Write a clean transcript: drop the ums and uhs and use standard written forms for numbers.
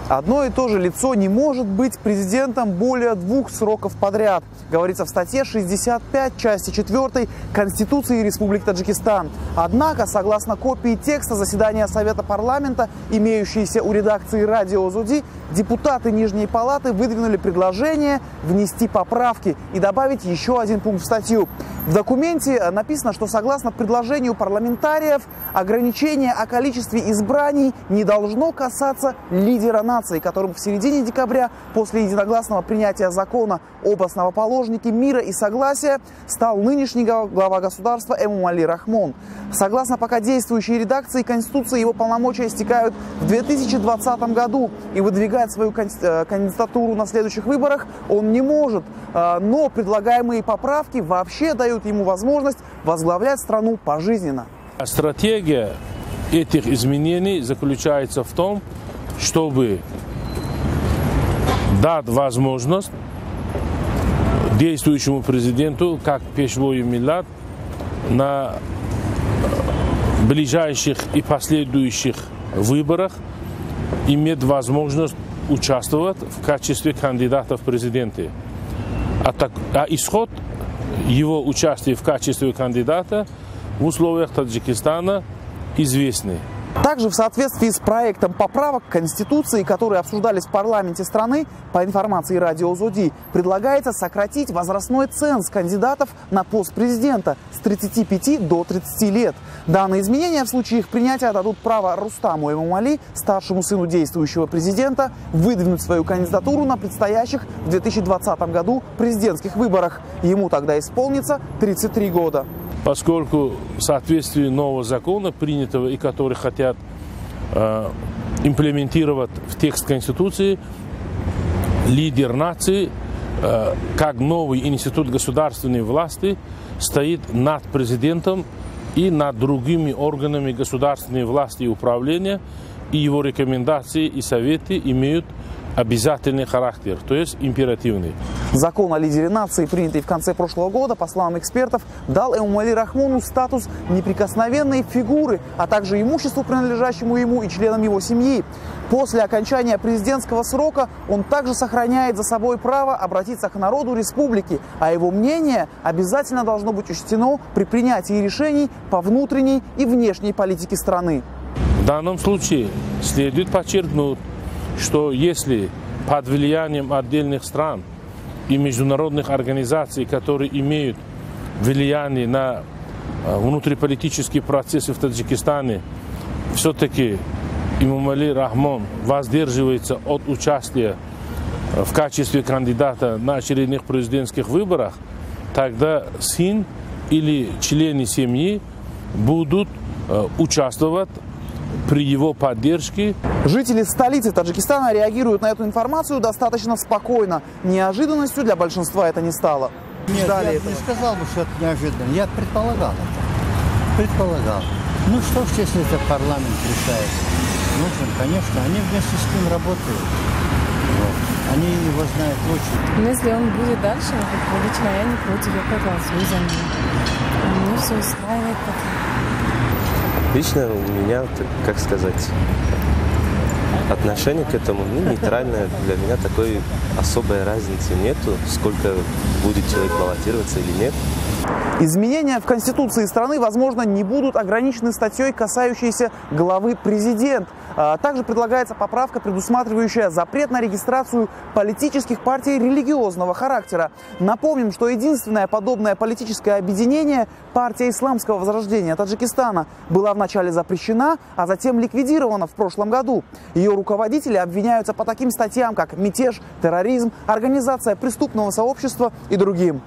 Одно и то же лицо не может быть президентом более 2 сроков подряд, говорится в статье 65 части 4 Конституции Республики Таджикистан. Однако, согласно копии текста заседания Совета парламента, имеющейся у редакции «Радио Озоди», депутаты Нижней палаты выдвинули предложение внести поправки и добавить еще один пункт в статью. В документе написано, что согласно предложению парламентариев, ограничение о количестве избраний не должно касаться лидера нации, которым в середине декабря после единогласного принятия закона об основоположнике мира и согласия стал нынешний глава государства Эмомали Рахмон. Согласно пока действующей редакции Конституции, его полномочия истекают в 2020 году, и выдвигать свою кандидатуру на следующих выборах он не может. Но предлагаемые поправки вообще дают ему возможность возглавлять страну пожизненно. Стратегия этих изменений заключается в том, чтобы дать возможность действующему президенту, как пешвою миллат, на ближайших и последующих выборах иметь возможность участвовать в качестве кандидата в президенты. А исход его участия в качестве кандидата в условиях Таджикистана известны. Также в соответствии с проектом поправок к Конституции, которые обсуждались в парламенте страны, по информации Радио Озоди, предлагается сократить возрастной ценз кандидатов на пост президента с 35 до 30 лет. Данные изменения в случае их принятия дадут право Рустаму Эмомали, старшему сыну действующего президента, выдвинуть свою кандидатуру на предстоящих в 2020 году президентских выборах. Ему тогда исполнится 33 года. Поскольку в соответствии нового закона, принятого и который хотят имплементировать в текст Конституции, лидер нации, как новый институт государственной власти, стоит над президентом и над другими органами государственной власти и управления, и его рекомендации и советы имеют обязательный характер, то есть императивный. Закон о лидере нации, принятый в конце прошлого года, по словам экспертов, дал Эмомали Рахмону статус неприкосновенной фигуры, а также имуществу, принадлежащему ему и членам его семьи. После окончания президентского срока он также сохраняет за собой право обратиться к народу республики, а его мнение обязательно должно быть учтено при принятии решений по внутренней и внешней политике страны. В данном случае следует подчеркнуть, что если под влиянием отдельных стран и международных организаций, которые имеют влияние на внутриполитические процессы в Таджикистане, все-таки Эмомали Рахмон воздерживается от участия в качестве кандидата на очередных президентских выборах, тогда сын или члены семьи будут участвовать при его поддержке. Жители столицы Таджикистана реагируют на эту информацию достаточно спокойно. Неожиданностью для большинства это не стало. Нет, я не сказал бы, что это неожиданно. Я предполагал это. Предполагал. Ну что ж, если это парламент решает. Нужен, конечно. Они вместе с ним работают. Вот. Они его знают лучше. Если он будет дальше, лично я не против, я проголосую за него. Мне все устраивает пока. Лично у меня, как сказать, отношение к этому нейтральное. Для меня такой особой разницы нету, сколько будет человек баллотироваться или нет. Изменения в Конституции страны, возможно, не будут ограничены статьей, касающейся главы президент. Также предлагается поправка, предусматривающая запрет на регистрацию политических партий религиозного характера. Напомним, что единственное подобное политическое объединение, партия Исламского возрождения Таджикистана, была вначале запрещена, а затем ликвидирована в прошлом году. Ее руководители обвиняются по таким статьям, как мятеж, терроризм, организация преступного сообщества и другим.